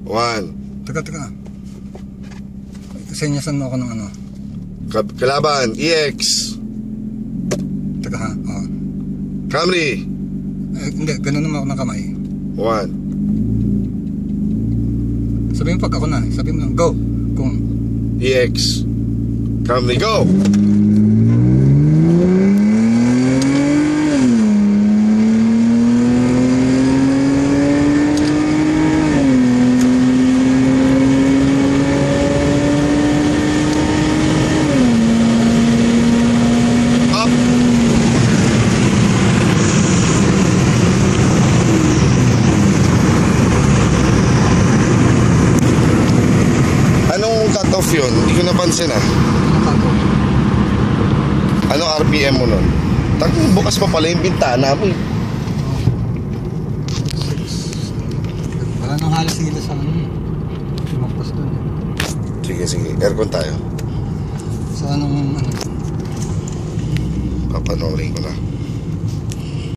1. Teka. Senyasan mo ako ng ano. Kalaban, EX. Teka ha, oo. Camry. Hindi, ganun naman ako ng kamay. 1. Sabihin pag ako na, sabihin mo lang, go. Kung EX. Camry, go! Cut-off yun, hindi ko napansin ah. Anong RPM mo nun? Bukas pa pala yung bintana mo eh. Wala nang halos sila sa ano. Lumagpas doon eh. Sige, aircon tayo. Sa anong ano? Papanoorin ko na.